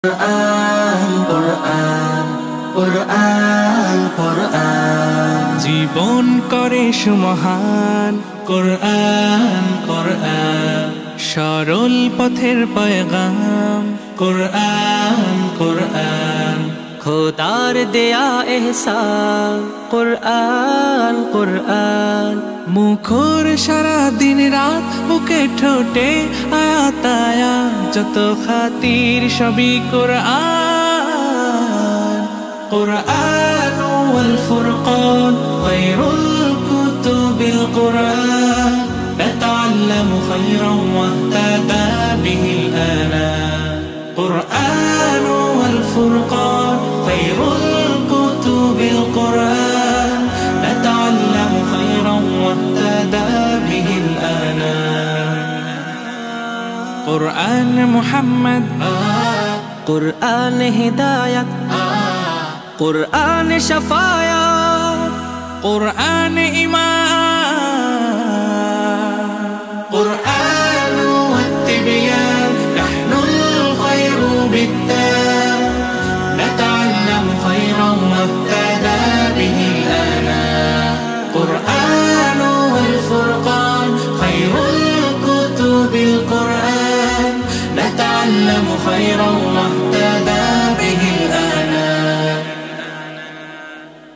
কুরআন কুরআন কুরআন কুরআন জীবন করে সুমহান কুরআন কুরআন সরল পথের পয়গাম কুরআন কুরআন খোদার দেয়া এহসান কুরআন কুরআন মুখর সারা দিন রাত বুকে ঠোঁটে আয়াত আয়াত যত খাতির সবই কুরআন কুরআন ওয়াল ফুরকান খায়রুল কুতুবিল কুরআন نتعلم خيرا واهتدى به الآنام قرآن والفرقان خير الكتب القرآن نتعلم خيرا واهتدى به الآنام قرآن محمد قرآن هداية قرآن شفاية قرآن إيمان قرآن والتبيان نحن الخير بالتام نتعلم خيرا واهتدى به الآنام قرآن والفرقان خير الكتب القرآن نتعلم خيرا واهتدى به الآنام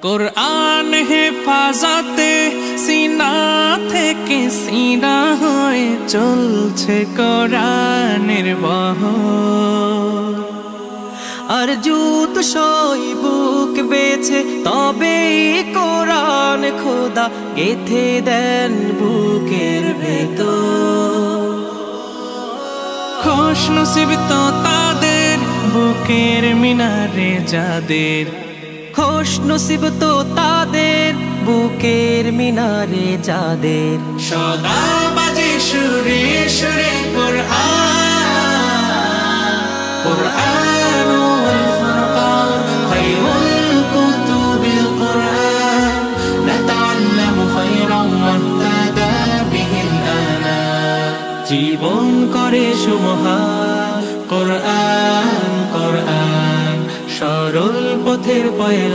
قرآن হেফাজতে সিনা থেকে সিনা হয়ে চলছে কোরআনের বহর আর জুত সই বুক বেছে তবে কোরআন খোদা গেথে দেন বুকের ভেতর খুশ নসিব তো তাদের বুকের মিনারে যাদের খুশ নসিব তো তাদের বুকের মিনারে যাদের সদা বাজে সুরে সুরে কুরআন কুরআন ওয়াল ফুরকান খায়রুল কুতুবিল কুরআন নাতাআল্লামু খায়রান ওয়াহতাদা বিহিল আনাম জীবন করে সুমহান কুরআন কুরআন সরল পথের পয়গাম